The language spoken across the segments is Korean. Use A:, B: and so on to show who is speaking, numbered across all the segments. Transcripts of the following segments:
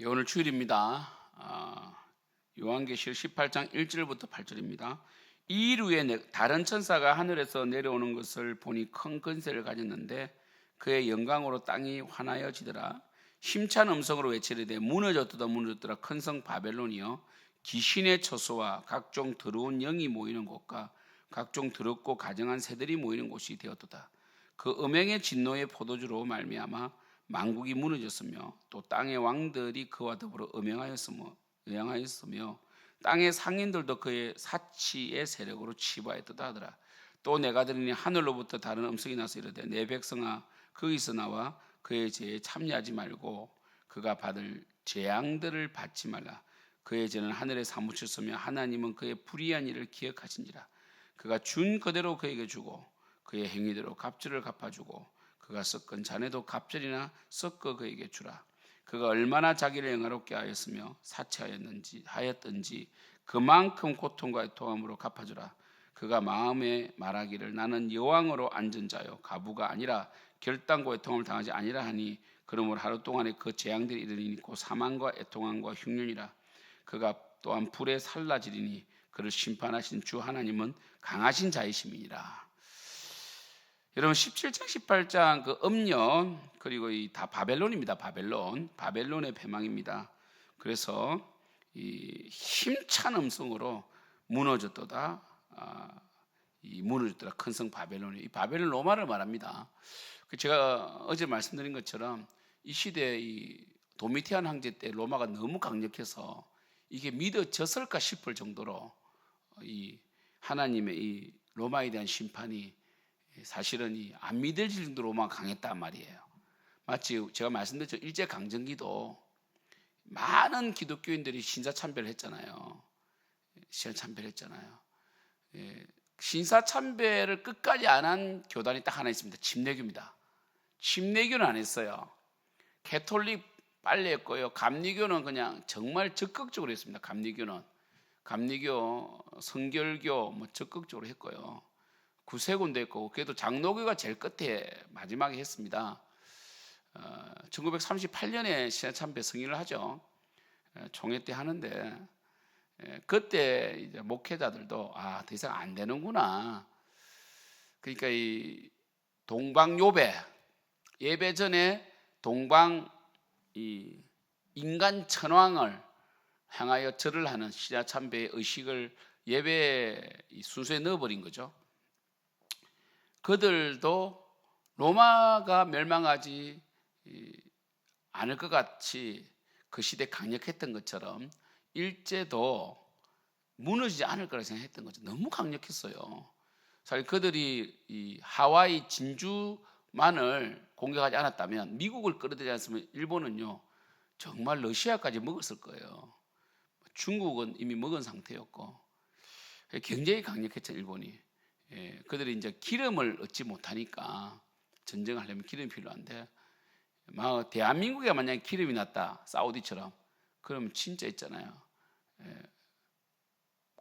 A: 예, 오늘 주일입니다. 요한계시록 18장 1절부터 8절입니다. 이 일 후에 다른 천사가 하늘에서 내려오는 것을 보니 큰 권세를 가졌는데 그의 영광으로 땅이 환하여지더라. 힘찬 음성으로 외치르되 무너졌도다 무너졌도다 큰 성 바벨론이여 귀신의 처소와 각종 더러운 영이 모이는 곳과 각종 더럽고 가증한 새들이 모이는 곳이 되었도다. 그 음행의 진노의 포도주로 말미암아 만국이 무너졌으며 또 땅의 왕들이 그와 더불어 음행하였으며 땅의 상인들도 그의 사치의 세력으로 치부하였도다 하더라. 또 내가 들으니 하늘로부터 다른 음성이 나서 이르되 내 백성아 거기서 나와 그의 죄에 참여하지 말고 그가 받을 재앙들을 받지 말라. 그의 죄는 하늘에 사무쳤으며 하나님은 그의 불의한 일을 기억하신지라. 그가 준 그대로 그에게 주고 그의 행위대로 갑절을 갚아주고 그가 섞은 잔에도 갑절이나 섞어 그에게 주라. 그가 얼마나 자기를 영화롭게 하였으며 사치하였던지 그만큼 고통과 애통함으로 갚아주라. 그가 마음에 말하기를 나는 여왕으로 앉은 자요 가부가 아니라 결단과 애통함을 당하지 아니라 하니 그러므로 하루 동안에 그 재앙들이 이르니 곧 사망과 애통함과 흉년이라. 그가 또한 불에 살라지리니 그를 심판하신 주 하나님은 강하신 자이심이니라. 여러분 17장 18장 그 음력 그리고 이 다 바벨론입니다. 바벨론의 패망입니다. 그래서 이 힘찬 음성으로 무너졌도다. 이 무너졌도다 큰 성 바벨론이 이 바벨론 로마를 말합니다. 제가 어제 말씀드린 것처럼 이 시대 이 도미티안 황제 때 로마가 너무 강력해서 이게 믿어졌을까 싶을 정도로 이 하나님의 이 로마에 대한 심판이 사실은 안 믿어질 정도로만 강했단 말이에요. 마치 제가 말씀드렸죠. 일제 강점기도 많은 기독교인들이 신사참배를 했잖아요. 신사참배를 끝까지 안 한 교단이 딱 하나 있습니다. 침례교입니다. 침례교는 안 했어요. 개톨릭 빨리 했고요. 감리교는 그냥 정말 적극적으로 했습니다. 감리교, 성결교 뭐 적극적으로 했고요. 구세군도 했고 그래도 장로교가 제일 끝에 마지막에 했습니다. 1938년에 신사참배 승인을 하죠. 총회 때 하는데 그때 이제 목회자들도 더 이상 안 되는구나. 그러니까 이 동방요배 예배 전에 동방 이 인간 천왕을 향하여 절을 하는 신사참배의 의식을 예배 순서에 넣어버린 거죠. 그들도 로마가 멸망하지 않을 것 같이 그 시대에 강력했던 것처럼 일제도 무너지지 않을 거라 생각했던 거죠. 너무 강력했어요. 사실 그들이 이 하와이 진주만을 공격하지 않았다면 미국을 끌어들이지 않았으면 일본은요 정말 러시아까지 먹었을 거예요. 중국은 이미 먹은 상태였고 굉장히 강력했죠 일본이. 그들이 이제 기름을 얻지 못하니까 전쟁하려면 기름이 필요한데 막 대한민국에 만약에 기름이 났다 사우디처럼 그러면 진짜 있잖아요.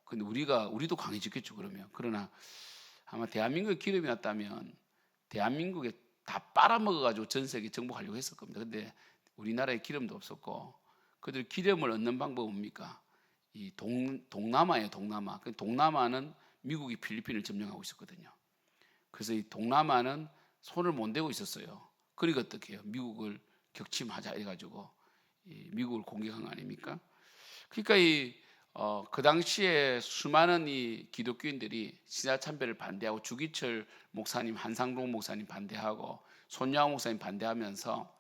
A: 근데 우리도 강해졌겠죠 그러면. 그러나 아마 대한민국에 기름이 났다면 대한민국에 다 빨아먹어가지고 전 세계 정복하려고 했을 겁니다. 근데 우리나라에 기름도 없었고 그들 기름을 얻는 방법은 뭡니까? 이 동남아예요. 동남아는 미국이 필리핀을 점령하고 있었거든요. 그래서 이 동남아는 손을 못 대고 있었어요. 그러니까 어떻게 해요? 미국을 격침하자 해가지고 미국을 공격한 거 아닙니까? 그러니까 그 당시에 수많은 이 기독교인들이 신사참배를 반대하고 주기철 목사님, 한상동 목사님 반대하고 손양호 목사님 반대하면서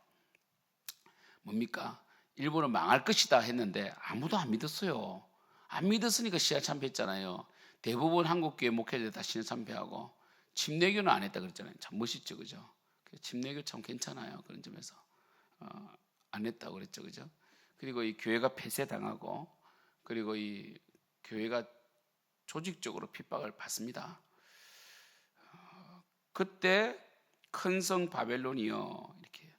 A: 뭡니까? 일본은 망할 것이다 했는데 아무도 안 믿었어요. 안 믿었으니까 신사참배했잖아요. 대부분 한국교회 목회자들 다 신사참배하고 침례교는 안 했다 그랬잖아요. 참 멋있죠, 그죠? 침례교 참 괜찮아요. 그런 점에서 안 했다고 그랬죠, 그죠? 그리고 이 교회가 폐쇄당하고 그리고 이 교회가 조직적으로 핍박을 받습니다. 그때 큰 성 바벨론이요 이렇게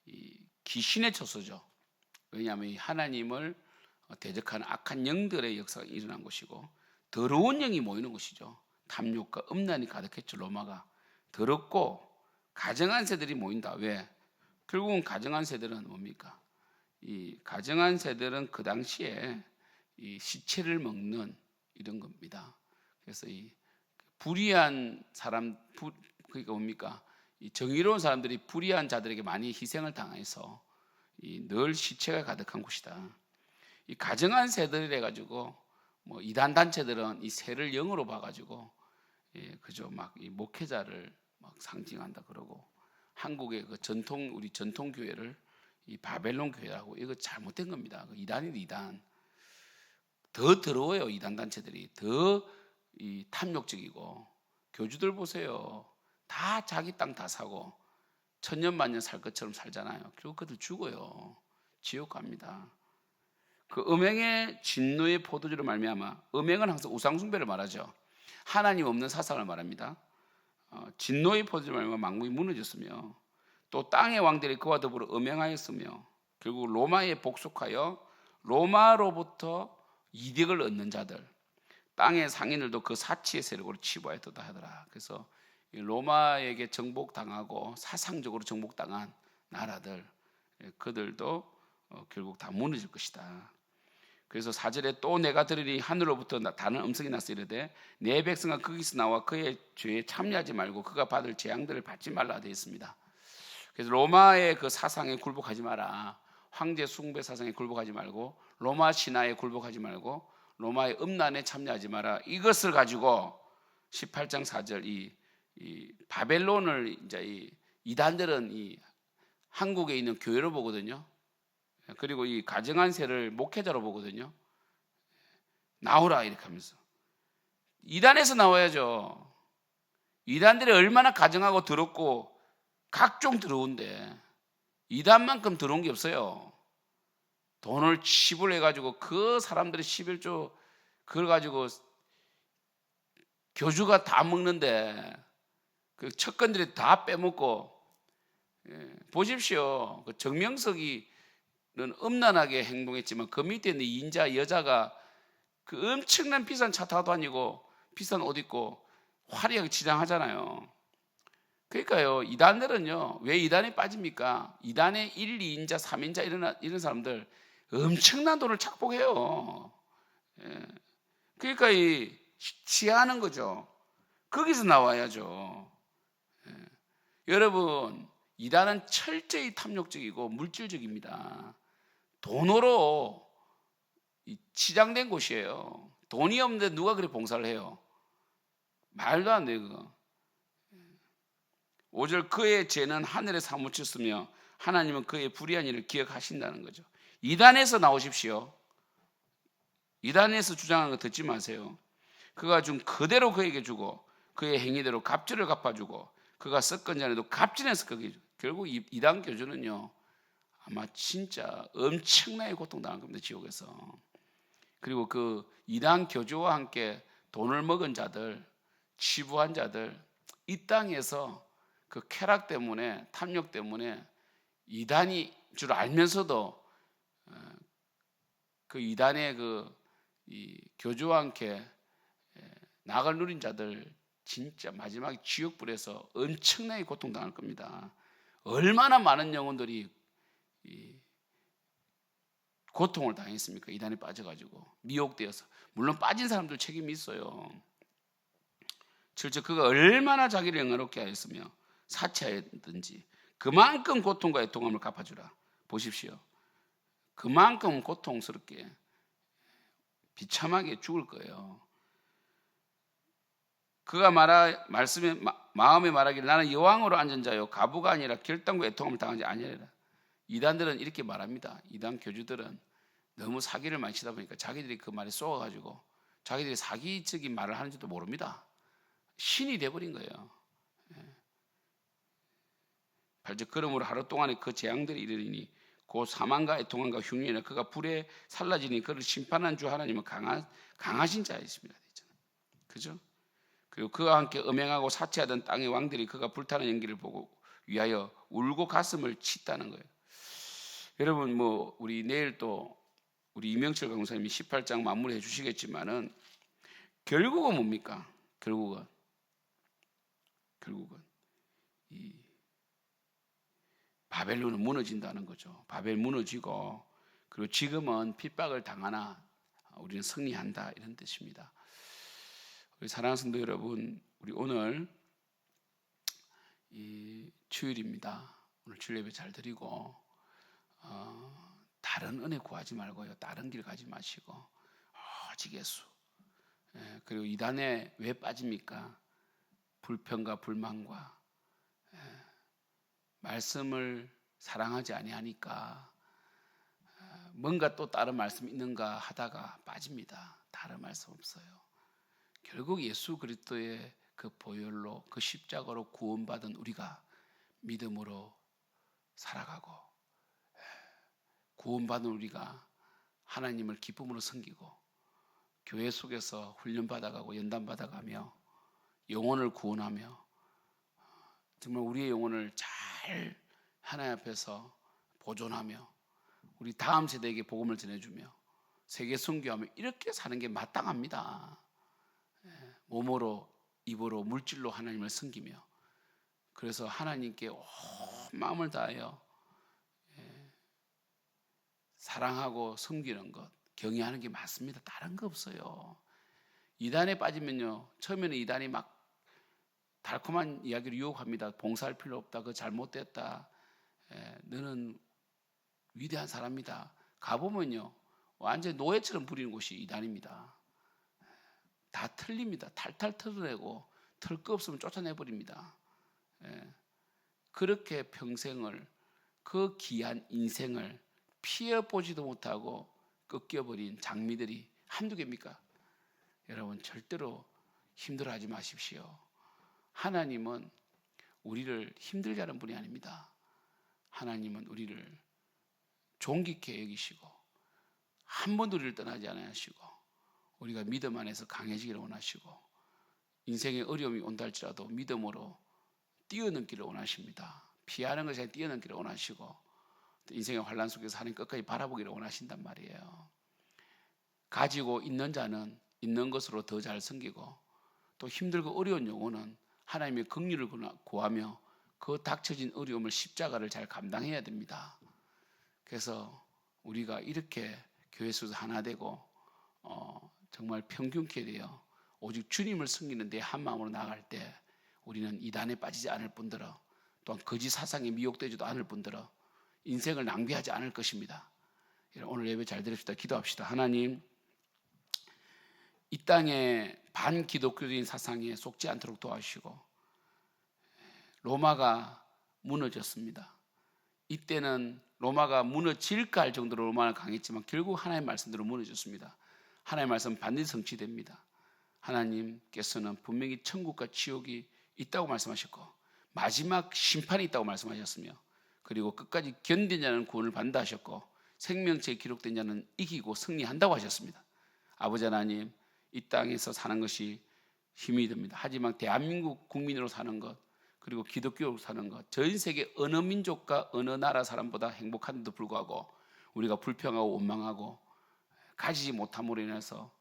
A: 이 귀신의 처소죠. 왜냐하면 이 하나님을 대적하는 악한 영들의 역사가 일어난 것이고 더러운 영이 모이는 것이죠. 탐욕과 음란이 가득했죠. 로마가 더럽고 가증한 새들이 모인다. 왜? 결국은 가증한 새들은 뭡니까? 이 가정한 새들은 그 당시에 이 시체를 먹는 이런 겁니다. 그래서 이 불의한 사람, 그러니까 뭡니까? 이 정의로운 사람들이 불의한 자들에게 많이 희생을 당해서 늘 시체가 가득한 곳이다. 이 가정한 새들이래 가지고 뭐 이단 단체들은 이 새를 영으로 봐가지고 그저 막 이 목회자를 막 상징한다 그러고, 한국의 그 우리 전통 교회를 이 바벨론 교회라고, 이거 잘못된 겁니다. 그 이단이 이단. 더 더러워요. 이단 단체들이 더 이 탐욕적이고. 교주들 보세요. 다 자기 땅 다 사고 천년만년 살 것처럼 살잖아요. 결국 그들 죽어요. 지옥 갑니다. 그 음행의 진노의 포도주로 말미암아, 음행은 항상 우상 숭배를 말하죠. 하나님 없는 사상을 말합니다. 진노의 포도주로 말미암아 만국이 무너졌으며, 또 땅의 왕들이 그와 더불어 음행하였으며, 결국 로마에 복속하여 로마로부터 이득을 얻는 자들, 땅의 상인들도 그 사치의 세력으로 치부하였다 하더라. 그래서 로마에게 정복당하고 사상적으로 정복당한 나라들, 그들도 결국 다 무너질 것이다. 그래서 4절에 또 내가 들으니 하늘로부터 다른 음성이 나서 이르되 내 백성아 거기서 나와 그의 죄에 참여하지 말고 그가 받을 재앙들을 받지 말라 되어 있습니다. 그래서 로마의 그 사상에 굴복하지 마라. 황제 숭배 사상에 굴복하지 말고, 로마 신화에 굴복하지 말고, 로마의 음란에 참여하지 마라. 이것을 가지고 18장 4절 이 바벨론을 이제 이단들은 이 한국에 있는 교회로 보거든요. 그리고 이 가정한 새를 목회자로 보거든요. 나오라 이렇게 하면서. 이단에서 나와야죠. 이단들이 얼마나 가정하고 더럽고 각종 더러운데 이단만큼 더러운 게 없어요. 돈을 치불해가지고 그 사람들이 11조 그걸 가지고 교주가 다 먹는데 그 척건들이 다 빼먹고. 보십시오. 그 정명석이는 음란하게 행동했지만 그 밑에 있는 인자 여자가 그 엄청난 비싼 차 타고 다니고 비싼 옷 입고 화려하게 치장하잖아요. 그러니까요, 이단들은요, 왜 이단에 빠집니까? 이단의 1, 2인자, 3인자 이런 사람들 엄청난 돈을 착복해요. 그러니까 취하는 거죠. 거기서 나와야죠. 여러분, 이단은 철저히 탐욕적이고 물질적입니다. 돈으로 치장된 곳이에요. 돈이 없는데 누가 그렇게 봉사를 해요? 말도 안 돼요, 그거. 5절 그의 죄는 하늘에 사무쳤으며 하나님은 그의 불의한 일을 기억하신다는 거죠. 이단에서 나오십시오. 이단에서 주장하는 거 듣지 마세요. 그가 준 그대로 그에게 주고 그의 행위대로 갑절을 갚아주고 그가 섞은 자에도 갑진에 섞게. 결국 이단 교주는요, 아마 진짜 엄청나게 고통당한 겁니다, 지옥에서. 그리고 그 이단 교주와 함께 돈을 먹은 자들, 치부한 자들, 이 땅에서 그 쾌락 때문에, 탐욕 때문에 이단이 줄 알면서도 그 이단의 이 교주와 함께 낙을 누린 자들, 진짜 마지막에 지옥불에서 엄청나게 고통당할 겁니다. 얼마나 많은 영혼들이 고통을 당했습니까? 이단에 빠져가지고 미혹되어서. 물론 빠진 사람들 책임이 있어요. 실제 그가 얼마나 자기를 영화롭게 하였으며 사치하였든지 그만큼 고통과 애통함을 갚아주라. 보십시오. 그만큼 고통스럽게 비참하게 죽을 거예요. 그가 마음에 말하기를 나는 여왕으로 앉은 자요 가부가 아니라 결단과 애통함을 당하지 아니하리라. 이단들은 이렇게 말합니다. 이단 교주들은 너무 사기를 많이 치다 보니까 자기들이 그 말에 쏘아가지고 자기들이 사기적인 말을 하는지도 모릅니다. 신이 돼버린 거예요. 8절 그러므로 하루 동안에 그 재앙들이 이르리니 곧 사망과 애통함과 흉년이나 그가 불에 살라지니 그를 심판한 주 하나님은 강하신 자이십니다. 그죠? 그리고 그와 함께 음행하고 사치하던 땅의 왕들이 그가 불타는 연기를 보고 위하여 울고 가슴을 쳤다는 거예요. 여러분, 뭐 우리 내일 또 우리 이명철 강사님이 18장 마무리해 주시겠지만은 결국은 뭡니까? 결국은 이 바벨론은 무너진다는 거죠. 바벨 무너지고 그리고 지금은 핍박을 당하나 우리는 승리한다, 이런 뜻입니다. 우리 사랑하는 성도 여러분, 우리 오늘 이 주일입니다. 오늘 주일 예배 잘 드리고 다른 은혜 구하지 말고요, 다른 길 가지 마시고 오직 예수. 그리고 이단에 왜 빠집니까? 불평과 불만과 말씀을 사랑하지 아니하니까 뭔가 또 다른 말씀 있는가 하다가 빠집니다. 다른 말씀 없어요. 결국 예수 그리스도의 그 보혈로, 그 십자가로 구원받은 우리가 믿음으로 살아가고, 구원받은 우리가 하나님을 기쁨으로 섬기고, 교회 속에서 훈련받아가고 연단받아가며 영혼을 구원하며, 정말 우리의 영혼을 잘 하나님 앞에서 보존하며 우리 다음 세대에게 복음을 전해주며 세계 선교하며, 이렇게 사는 게 마땅합니다. 몸으로, 입으로, 물질로 하나님을 섬기며, 그래서 하나님께 온 마음을 다하여 사랑하고 섬기는 것, 경외하는 게 맞습니다. 다른 거 없어요. 이단에 빠지면요, 처음에는 이단이 막 달콤한 이야기를 유혹합니다. 봉사할 필요 없다, 그거 잘못됐다, 너는 위대한 사람이다. 가보면요, 완전히 노예처럼 부리는 곳이 이단입니다. 다 틀립니다. 탈탈 털어내고 털 거 없으면 쫓아내버립니다. 그렇게 평생을, 그 귀한 인생을 피해보지도 못하고 꺾여버린 장미들이 한두 개입니까? 여러분, 절대로 힘들어하지 마십시오. 하나님은 우리를 힘들게 하는 분이 아닙니다. 하나님은 우리를 존귀케 여기시고 한 번도 우리를 떠나지 않으시고 우리가 믿음 안에서 강해지기를 원하시고 인생의 어려움이 온다 할지라도 믿음으로 뛰어넘기를 원하십니다. 피하는 것이 아니라 뛰어넘기를 원하시고 인생의 환난 속에서 하나님 끝까지 바라보기를 원하신단 말이에요. 가지고 있는 자는 있는 것으로 더 잘 섬기고, 또 힘들고 어려운 영혼은 하나님의 긍휼을 구하며 그 닥쳐진 어려움을, 십자가를 잘 감당해야 됩니다. 그래서 우리가 이렇게 교회 속에서 하나 되고 정말 평균케 되어 오직 주님을 섬기는 데 한 마음으로 나아갈 때 우리는 이단에 빠지지 않을 뿐더러 또한 거짓 사상에 미혹되지도 않을 뿐더러 인생을 낭비하지 않을 것입니다. 오늘 예배 잘 드립시다. 기도합시다. 하나님, 이 땅에 반기독교적인 사상에 속지 않도록 도와주시고, 로마가 무너졌습니다. 이때는 로마가 무너질까 할 정도로 로마는 강했지만 결국 하나님의 말씀대로 무너졌습니다. 하나님의 말씀은 반드시 성취됩니다. 하나님께서는 분명히 천국과 지옥이 있다고 말씀하셨고 마지막 심판이 있다고 말씀하셨으며, 그리고 끝까지 견딘 자는 구원을 받는다 하셨고 생명체에 기록된 자는 이기고 승리한다고 하셨습니다. 아버지 하나님, 이 땅에서 사는 것이 힘이 듭니다. 하지만 대한민국 국민으로 사는 것, 그리고 기독교로 사는 것, 전 세계 어느 민족과 어느 나라 사람보다 행복한데도 불구하고 우리가 불평하고 원망하고 가지지 못함으로 인해서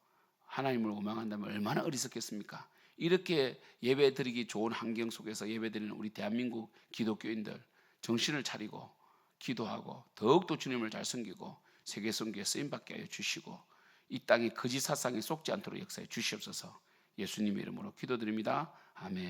A: 하나님을 원망한다면 얼마나 어리석겠습니까? 이렇게 예배드리기 좋은 환경 속에서 예배드리는 우리 대한민국 기독교인들, 정신을 차리고 기도하고 더욱더 주님을 잘 섬기고 세계 선교에 쓰임받게 하여 주시고 이 땅에 거짓 사상에 속지 않도록 역사해 주시옵소서. 예수님의 이름으로 기도드립니다. 아멘.